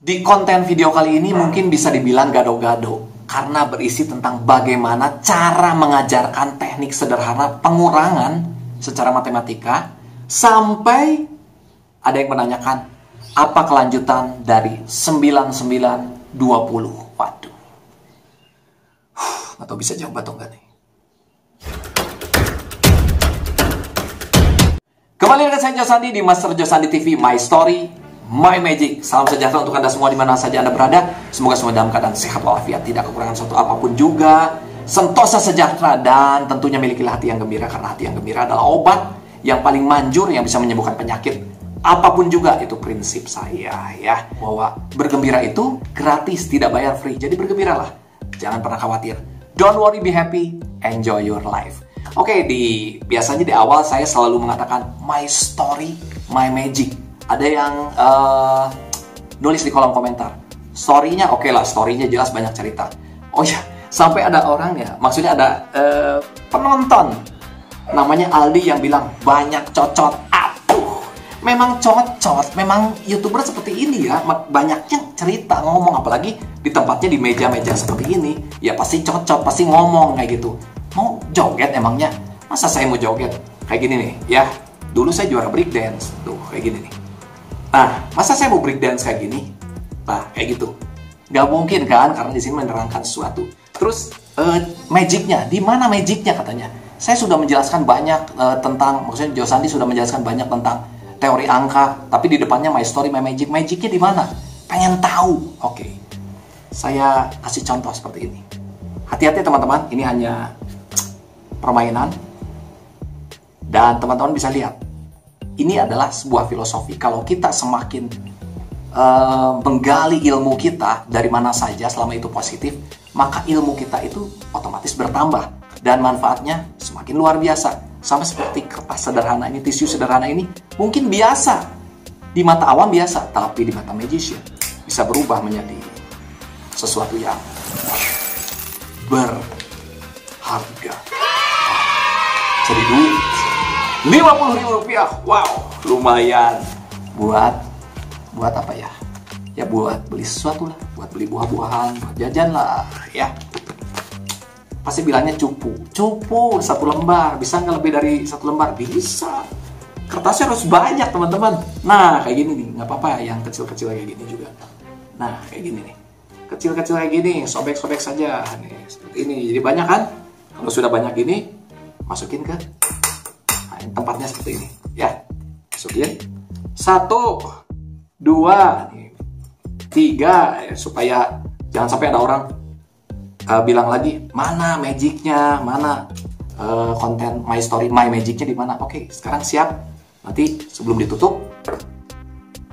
Di konten video kali ini mungkin bisa dibilang gado-gado karena berisi tentang bagaimana cara mengajarkan teknik sederhana pengurangan secara matematika sampai ada yang menanyakan apa kelanjutan dari 9920. Waduh. Atau bisa jawab atau enggak nih. Kembali dengan saya Josandi di Master Josandi TV, My Story My Magic. Salam sejahtera untuk Anda semua di mana saja Anda berada. Semoga semua dalam keadaan sehat walafiat, tidak kekurangan suatu apapun juga. Sentosa sejahtera dan tentunya milikilah hati yang gembira, karena hati yang gembira adalah obat yang paling manjur yang bisa menyembuhkan penyakit apapun juga. Itu prinsip saya ya, bahwa bergembira itu gratis, tidak bayar, free. Jadi bergembiralah, jangan pernah khawatir. Don't worry, be happy, enjoy your life. Oke, biasanya di awal saya selalu mengatakan my story, my magic. Ada yang nulis di kolom komentar, story-nya oke lah, story-nya jelas banyak cerita. Oh ya, sampai ada orang ya, maksudnya ada penonton namanya Aldi yang bilang banyak cocot. Aduh, memang cocot, memang YouTuber seperti ini ya, banyaknya cerita, ngomong, apalagi di tempatnya di meja-meja seperti ini, ya pasti cocot, pasti ngomong kayak gitu. Mau joget emangnya? Masa saya mau joget? Kayak gini nih, ya. Dulu saya juara breakdance, tuh kayak gini nih. Nah, masa saya mau breakdance kayak gini? Nah, kayak gitu. Gak mungkin kan, karena di sini menerangkan sesuatu. Terus, magicnya, di mana magicnya katanya? Saya sudah menjelaskan banyak tentang, maksudnya Josandi sudah menjelaskan banyak tentang teori angka, tapi di depannya my story, my magic. Magicnya di mana? Pengen tahu? Oke. Saya kasih contoh seperti ini. Hati-hati teman-teman, ini hanya permainan. Dan teman-teman bisa lihat, ini adalah sebuah filosofi. Kalau kita semakin menggali ilmu kita dari mana saja selama itu positif, maka ilmu kita itu otomatis bertambah dan manfaatnya semakin luar biasa. Sama seperti kertas sederhana ini, tisu sederhana ini mungkin biasa di mata awam biasa, tapi di mata magician bisa berubah menjadi sesuatu yang berharga. Jadi duit Rp50.000, wow, lumayan. Buat apa ya? Ya buat beli sesuatu lah, buat beli buah-buahan, buat jajan lah, ya. Pasti bilangnya cupu, satu lembar, bisa nggak lebih dari satu lembar? Bisa. Kertasnya harus banyak teman-teman. Nah kayak gini nih, nggak apa-apa yang kecil-kecil kayak gini juga. Nah kayak gini nih, kecil-kecil kayak gini, sobek-sobek saja, nih seperti ini. Jadi banyak kan? Kalau sudah banyak gini, masukin ke tempatnya seperti ini, ya. Masukin 1, 2, 3, ya, supaya jangan sampai ada orang bilang lagi mana magicnya, mana konten my story, my magicnya di mana. Oke, sekarang siap. Nanti sebelum ditutup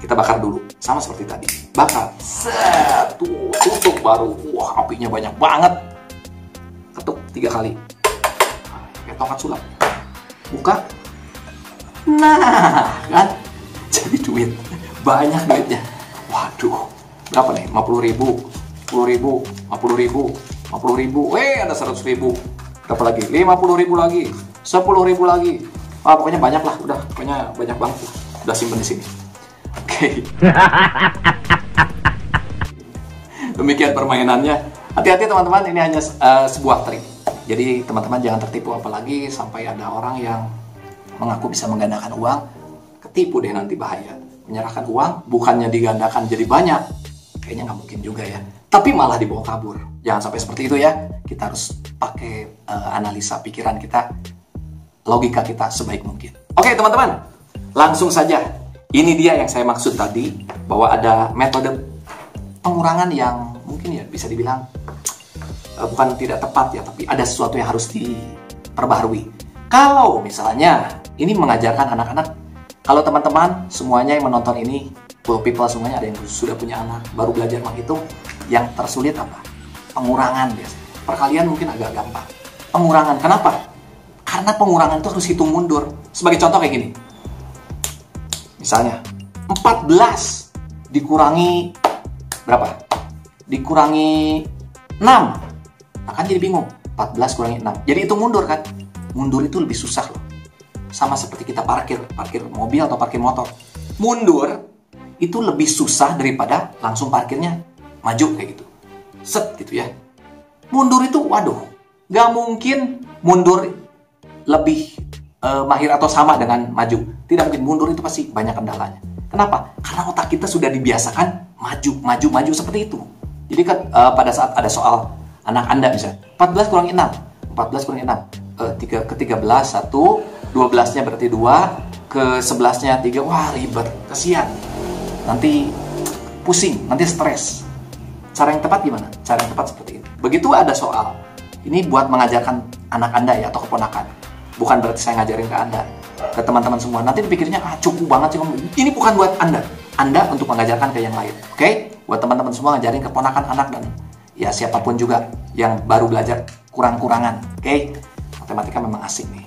kita bakar dulu, sama seperti tadi. Bakar, set, tutup baru. Wah, apinya banyak banget. Ketuk 3 kali. Kayak tongkat sulap. Buka. Nah, kan? Jadi duit. Banyak duitnya. Waduh. Berapa nih? 50.000, 10.000, 50.000, 50.000. Ada 100.000. Berapa lagi? 50.000 lagi. 10.000 lagi. Wah, pokoknya banyak lah. Udah, pokoknya banyak banget lah. Udah simpen di sini. Oke. Demikian permainannya. Hati-hati teman-teman, ini hanya sebuah trik. Jadi teman-teman jangan tertipu, apalagi sampai ada orang yang mengaku bisa menggandakan uang, ketipu deh nanti, bahaya. Menyerahkan uang, bukannya digandakan jadi banyak, kayaknya nggak mungkin juga ya. Tapi malah dibawa kabur. Jangan sampai seperti itu ya. Kita harus pakai analisa pikiran kita, logika kita sebaik mungkin. Oke teman-teman, langsung saja. Ini dia yang saya maksud tadi, bahwa ada metode pengurangan yang mungkin ya bisa dibilang bukan tidak tepat ya, tapi ada sesuatu yang harus diperbaharui. Kalau misalnya ini mengajarkan anak-anak, kalau teman-teman semuanya yang menonton ini, full people semuanya, ada yang sudah punya anak, baru belajar menghitung, yang tersulit apa? Pengurangan biasanya. Perkalian mungkin agak gampang. Pengurangan, kenapa? Karena pengurangan itu harus hitung mundur. Sebagai contoh kayak gini. Misalnya, 14 dikurangi berapa? Dikurangi 6. Akan jadi bingung. 14 kurangi 6. Jadi hitung mundur kan? Mundur itu lebih susah loh. Sama seperti kita parkir mobil atau parkir motor. Mundur itu lebih susah daripada langsung parkirnya maju kayak gitu. Set gitu ya. Mundur itu, waduh, nggak mungkin mundur lebih mahir atau sama dengan maju. Tidak mungkin, mundur itu pasti banyak kendalanya. Kenapa? Karena otak kita sudah dibiasakan maju seperti itu. Jadi pada saat ada soal anak Anda bisa 14 kurang 6, 14 kurang 6, ke 13 1, 12-nya berarti 2, ke 11-nya 3, wah ribet, kasihan. Nanti pusing, nanti stres. Cara yang tepat gimana? Cara yang tepat seperti ini. Begitu ada soal, ini buat mengajarkan anak Anda ya, atau keponakan. Bukan berarti saya ngajarin ke Anda, ke teman-teman semua. Nanti dipikirnya, cukup banget sih kamu. Ini bukan buat Anda. Anda untuk mengajarkan ke yang lain. Oke? Buat teman-teman semua ngajarin keponakan, anak, dan ya siapapun juga yang baru belajar kurang-kurangan. Oke? Matematika memang asik nih.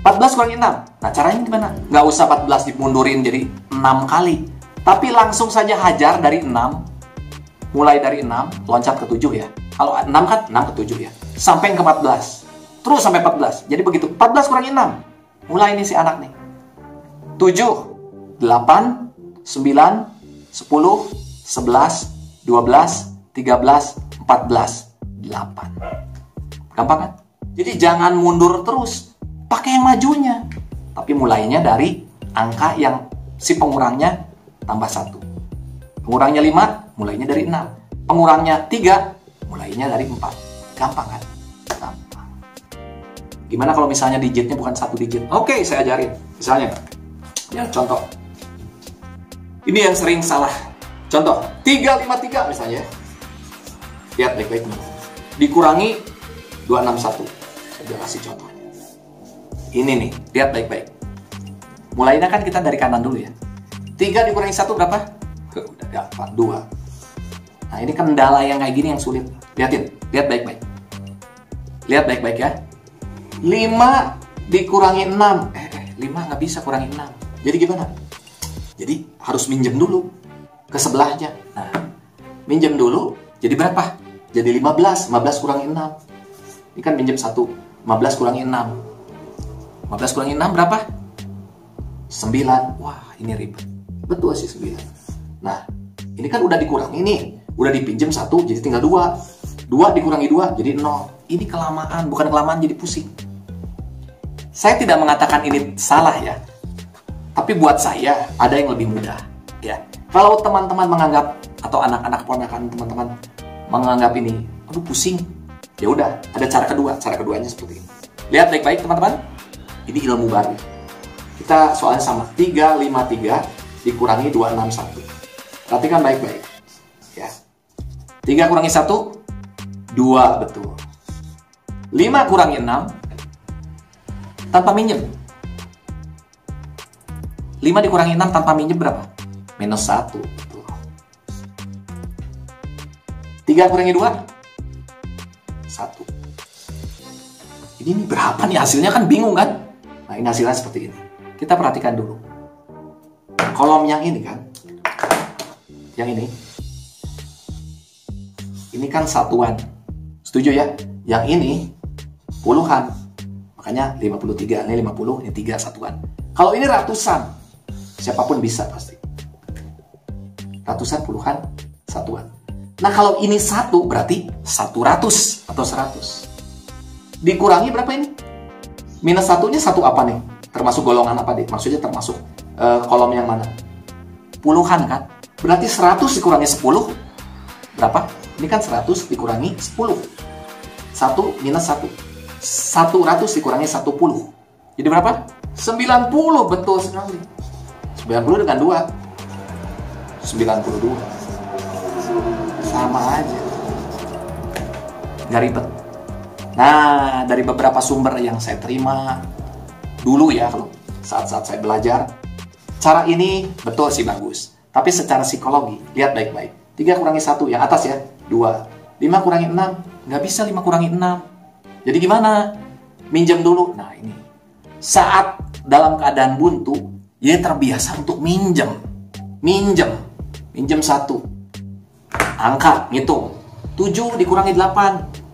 14 kurang 6. Nah, caranya gimana? Nggak usah 14 dimundurin jadi 6 kali. Tapi langsung saja hajar dari 6. Mulai dari 6, loncat ke 7 ya. Kalau 6 kan 6 ke 7 ya. Sampai ke 14. Terus sampai 14. Jadi begitu. 14 kurangi 6. Mulai nih si anak nih. 7, 8, 9, 10, 11, 12, 13, 14, 8. Gampang kan? Jadi jangan mundur terus. Pakai yang majunya. Tapi mulainya dari angka yang si pengurangnya tambah 1. Pengurangnya 5, mulainya dari 6. Pengurangnya 3, mulainya dari 4. Gampang kan? Gampang. Gimana kalau misalnya digitnya bukan 1 digit? Oke, saya ajarin. Misalnya, ya contoh. Ini yang sering salah. Contoh, 353 misalnya. Lihat baik-baik nih. Dikurangi 261. Saya kasih contohnya. Ini nih, lihat baik-baik. Mulainya kan kita dari kanan dulu ya. 3 dikurangi 1 berapa? Udah gampang, 2. Nah, ini kendala yang kayak gini yang sulit. Lihatin, lihat baik-baik. Lihat baik-baik ya. 5 dikurangi 6. 5 nggak bisa kurangi 6. Jadi gimana? Jadi harus minjem dulu ke sebelahnya. Nah, minjem dulu, jadi berapa? Jadi 15. 15 kurangi 6. Ini kan minjem 1. 15 kurangi 6. 15 kurangi 6 berapa? 9. Wah, ini ribet. Betul sih 9. Nah, ini kan udah dikurangi nih. Udah dipinjam 1, jadi tinggal 2. 2 dikurangi 2, jadi 0. Ini kelamaan, bukan kelamaan jadi pusing. Saya tidak mengatakan ini salah ya. Tapi buat saya, ada yang lebih mudah. Ya. Kalau teman-teman menganggap, atau anak-anak ponakan teman-teman menganggap ini, aduh pusing. Ya udah, ada cara kedua. Cara keduanya seperti ini. Lihat baik-baik teman-teman. Ini ilmu baru. Kita soalnya sama. 353 dikurangi 261. Perhatikan baik-baik. Ya. 3 kurangi 1, 2, betul. 5 kurangi 6, tanpa minjem. 5 dikurangi 6 tanpa minjem berapa? Minus 1. Betul. 3 kurangi 2, 1. Ini berapa nih hasilnya, kan bingung kan? Nah, ini hasilnya seperti ini. Kita perhatikan dulu. Kolom yang ini kan. Yang ini. Ini kan satuan. Setuju ya? Yang ini puluhan. Makanya 53, ini 50, ini 3 satuan. Kalau ini ratusan, siapapun bisa pasti. Ratusan, puluhan, satuan. Nah, kalau ini 1 berarti 100 atau 100. Dikurangi berapa ini? Minus 1-nya 1 apa nih? Termasuk golongan apa deh? Maksudnya termasuk kolom yang mana? Puluhan kan? Berarti 100 dikurangi 10 berapa? Ini kan 100 dikurangi 10. 1 minus 1. 100 dikurangi 10. Jadi berapa? 90, betul sekali. 90 dengan 2. 92. Sama aja. Nggak ribet. Nah, dari beberapa sumber yang saya terima dulu ya, kalau saat-saat saya belajar, cara ini betul sih bagus. Tapi secara psikologi, lihat baik-baik. 3 kurangi 1, yang atas ya, 2. 5 kurangi 6, nggak bisa 5 kurangi 6. Jadi gimana? Minjem dulu. Nah ini, saat dalam keadaan buntu, dia terbiasa untuk minjem. Minjem 1. Angka, ngitung. 7 dikurangi 8.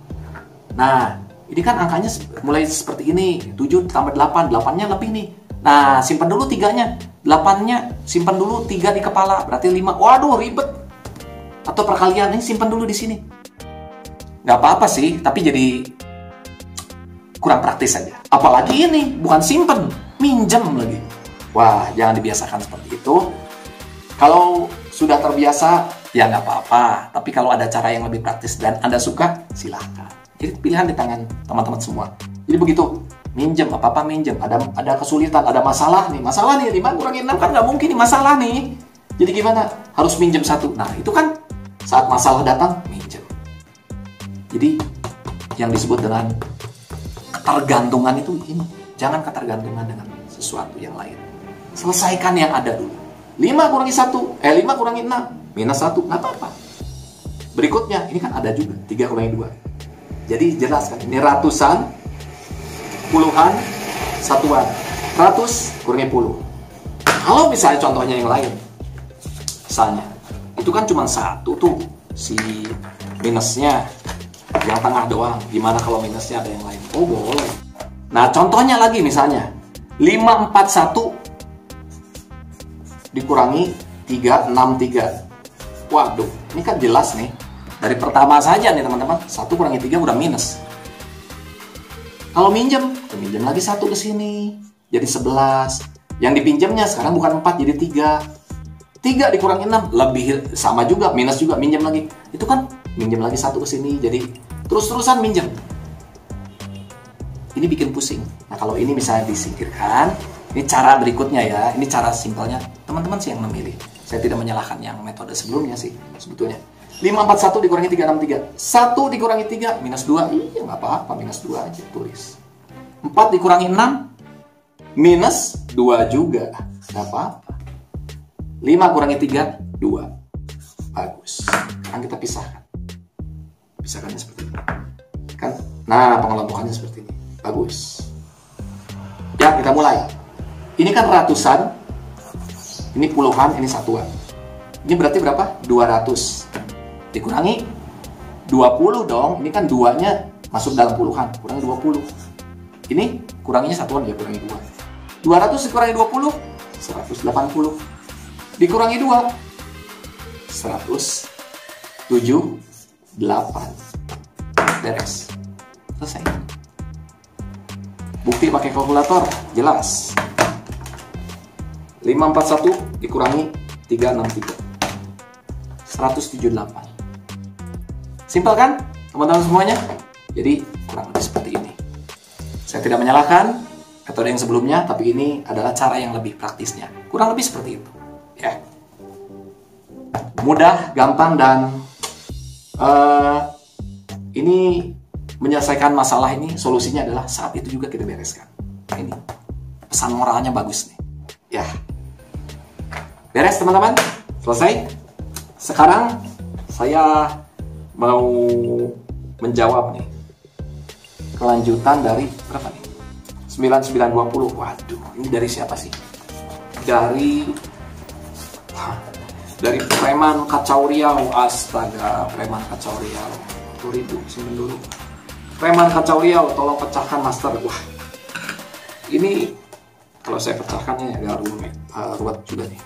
Nah, ini kan angkanya mulai seperti ini. 7 tambah 8, 8-nya lebih nih. Nah, simpan dulu 3-nya. 8 8-nya simpan dulu, 3 di kepala, berarti 5. Waduh, ribet. Atau perkalian ini simpan dulu di sini. Nggak apa-apa sih, tapi jadi kurang praktis saja. Apalagi ini, bukan simpen, minjem lagi. Wah, jangan dibiasakan seperti itu. Kalau sudah terbiasa, ya nggak apa-apa. Tapi kalau ada cara yang lebih praktis dan Anda suka, silahkan. Jadi pilihan di tangan teman-teman semua. Jadi begitu, minjem, apa-apa minjem. Ada kesulitan, ada masalah nih. Masalah nih, 5 kurangi 6 kan nggak mungkin nih, masalah nih. Jadi gimana? Harus minjem 1. Nah, itu kan saat masalah datang, minjem. Jadi, yang disebut dengan ketergantungan itu ini. Jangan ketergantungan dengan sesuatu yang lain. Selesaikan yang ada dulu. 5 kurangi 6, minus 1, nggak apa-apa. Berikutnya, ini kan ada juga, 3 kurangi 2. Jadi jelas kan, ini ratusan, puluhan, satuan. 100 kurangi 10. Kalau misalnya contohnya yang lain, misalnya, itu kan cuma 1 tuh, si minusnya, yang tengah doang. Gimana kalau minusnya ada yang lain? Oh, boleh. Nah, contohnya lagi misalnya, 541 dikurangi 363. Waduh, ini kan jelas nih. Dari pertama saja nih teman-teman, 1 kurangi 3 udah minus. Kalau minjem lagi 1 ke sini, jadi 11. Yang dipinjamnya sekarang bukan 4, jadi 3. 3 dikurangi 6, lebih sama juga, minus juga, minjem lagi. Itu kan minjem lagi 1 ke sini, jadi terus-terusan minjem. Ini bikin pusing. Nah, kalau ini misalnya disingkirkan, ini cara berikutnya ya. Ini cara simpelnya. Teman-teman sih yang memilih. Saya tidak menyalahkan yang metode sebelumnya sih, sebetulnya. 541 dikurangi 363. 1 dikurangi 3, minus 2. Iya, nggak apa-apa, minus 2 aja tulis. 4 dikurangi 6, minus 2 juga. Nggak apa-apa. 5 kurangi 3, 2. Bagus. Sekarang kita pisahkan. Pisahkannya seperti ini. Kan? Nah, pengelompokannya seperti ini. Bagus. Ya, kita mulai. Ini kan ratusan, ini puluhan, ini satuan. Ini berarti berapa? 200. Dikurangi 20 dong. Ini kan 2-nya masuk dalam puluhan. Kurangi 20. Ini kuranginya satuan, ya kurangi 2. 200 dikurangi 20, 180. Dikurangi 2, 178. Beres. Selesai. Bukti pakai kalkulator, jelas. 541 dikurangi 363. 178. Simpel kan, teman-teman semuanya? Jadi, kurang lebih seperti ini. Saya tidak menyalahkan metode yang sebelumnya, tapi ini adalah cara yang lebih praktisnya. Kurang lebih seperti itu. Ya. Mudah, gampang, dan ini menyelesaikan masalah ini, solusinya adalah saat itu juga kita bereskan. Ini pesan moralnya bagus nih. Ya. Beres teman-teman? Selesai? Sekarang saya mau menjawab nih kelanjutan dari berapa nih? 9920. Waduh, ini dari siapa sih? Dari Preman Kacau Riau. Astaga, Preman Kacau Riau. 10.000, simpen dulu. Preman Kacau Riau, tolong pecahkan master. Wah, ini kalau saya pecahkannya agak ruwet juga nih.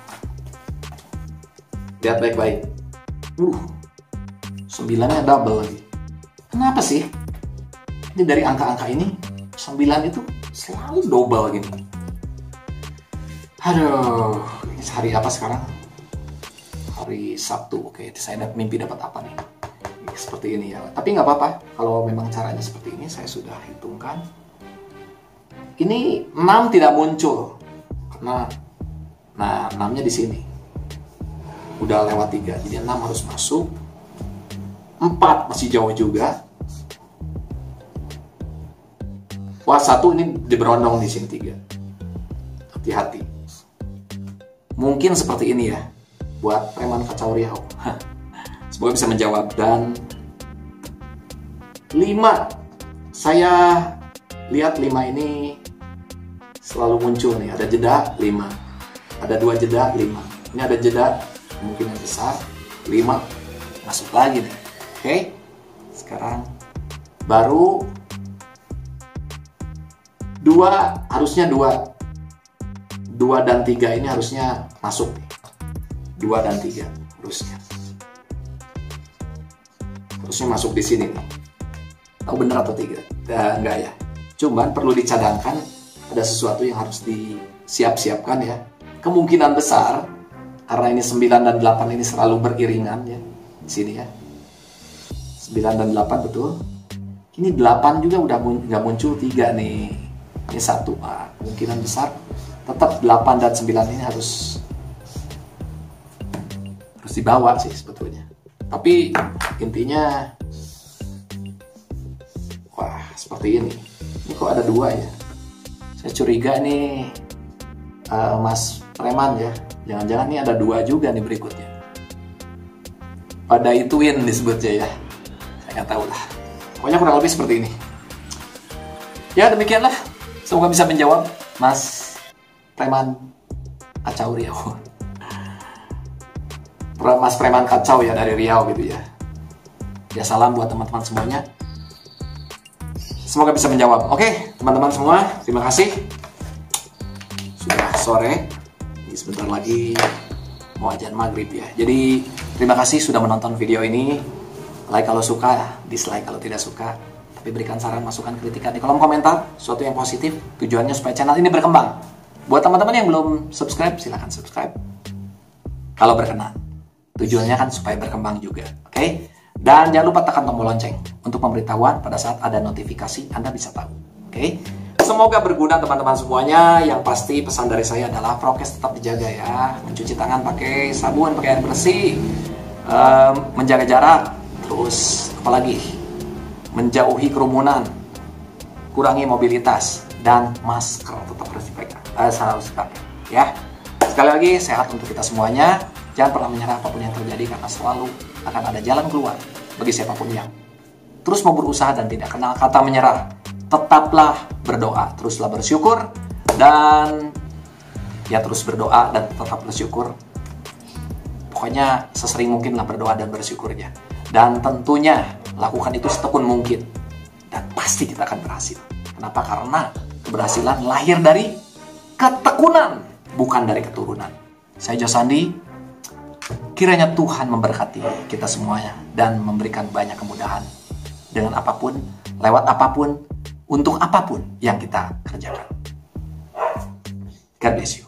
Lihat baik-baik. 9-nya double lagi. Kenapa sih? Ini dari angka-angka ini, 9 itu selalu double gini. Aduh, ini hari apa sekarang? Hari Sabtu. Oke, saya mimpi dapat apa nih? Seperti ini ya. Tapi nggak apa-apa. Kalau memang caranya seperti ini, saya sudah hitungkan. Ini 6 tidak muncul. Karena, nah 6-nya di sini. Udah lewat 3. Jadi 6 harus masuk. 4 masih jauh juga. Wah, 1 ini diberondong di sini 3. Hati-hati. Mungkin seperti ini ya. Buat Preman Kacau Riau. Semoga bisa menjawab. Dan 5, saya lihat 5 ini selalu muncul nih. Ada jeda 5, ada 2 jeda 5. Ini ada jeda kemungkinan besar 5 masuk lagi nih. Oke, sekarang baru 2, harusnya 2 2 dan 3 ini harusnya masuk. 2 dan 3 harusnya. Harusnya masuk di sini nih. Tahu bener atau tidak? Enggak ya. Cuman perlu dicadangkan, ada sesuatu yang harus disiap-siapkan ya. Kemungkinan besar, karena ini 9 dan 8 ini selalu beriringan ya. Di sini ya. 9 dan 8 betul. Ini 8 juga udah nggak muncul 3 nih. Ini 1. Nah, kemungkinan besar tetap 8 dan 9 ini harus dibawa sih sebetulnya. Tapi intinya, wah seperti ini. Ini kok ada 2 ya? Saya curiga nih Mas Preman ya. Jangan-jangan nih ada 2 juga nih berikutnya. Pada ituin disebutnya ya. Saya nggak tahu lah. Pokoknya kurang lebih seperti ini. Ya demikianlah. Semoga bisa menjawab Mas Preman Kacau Riau. Mas Preman Kacau ya dari Riau gitu ya. Ya salam buat teman-teman semuanya. Semoga bisa menjawab. Oke teman-teman semua, terima kasih. Sudah sore. Ini sebentar lagi mau azan maghrib ya. Jadi terima kasih sudah menonton video ini. Like kalau suka, dislike kalau tidak suka. Tapi berikan saran, masukan, kritikan di kolom komentar. Sesuatu yang positif, tujuannya supaya channel ini berkembang. Buat teman-teman yang belum subscribe, silahkan subscribe. Kalau berkenan. Tujuannya kan supaya berkembang juga. Oke? Dan jangan lupa tekan tombol lonceng untuk pemberitahuan pada saat ada notifikasi Anda bisa tahu. Oke? Semoga berguna teman-teman semuanya. Yang pasti pesan dari saya adalah prokes tetap dijaga ya. Mencuci tangan pakai sabun, pakai air bersih. Menjaga jarak. Terus apalagi? Menjauhi kerumunan. Kurangi mobilitas. Dan masker tetap harus dipakai. Ya. Sekali lagi sehat untuk kita semuanya. Jangan pernah menyerah apapun yang terjadi karena selalu akan ada jalan keluar bagi siapapun yang terus mau berusaha dan tidak kenal kata menyerah. Tetaplah berdoa, teruslah bersyukur, dan ya terus berdoa dan tetap bersyukur. Pokoknya sesering mungkinlah berdoa dan bersyukurnya. Dan tentunya lakukan itu setekun mungkin. Dan pasti kita akan berhasil. Kenapa? Karena keberhasilan lahir dari ketekunan, bukan dari keturunan. Saya Josandi. Kiranya Tuhan memberkati kita semuanya dan memberikan banyak kemudahan dengan apapun, lewat apapun, untuk apapun yang kita kerjakan. God bless you.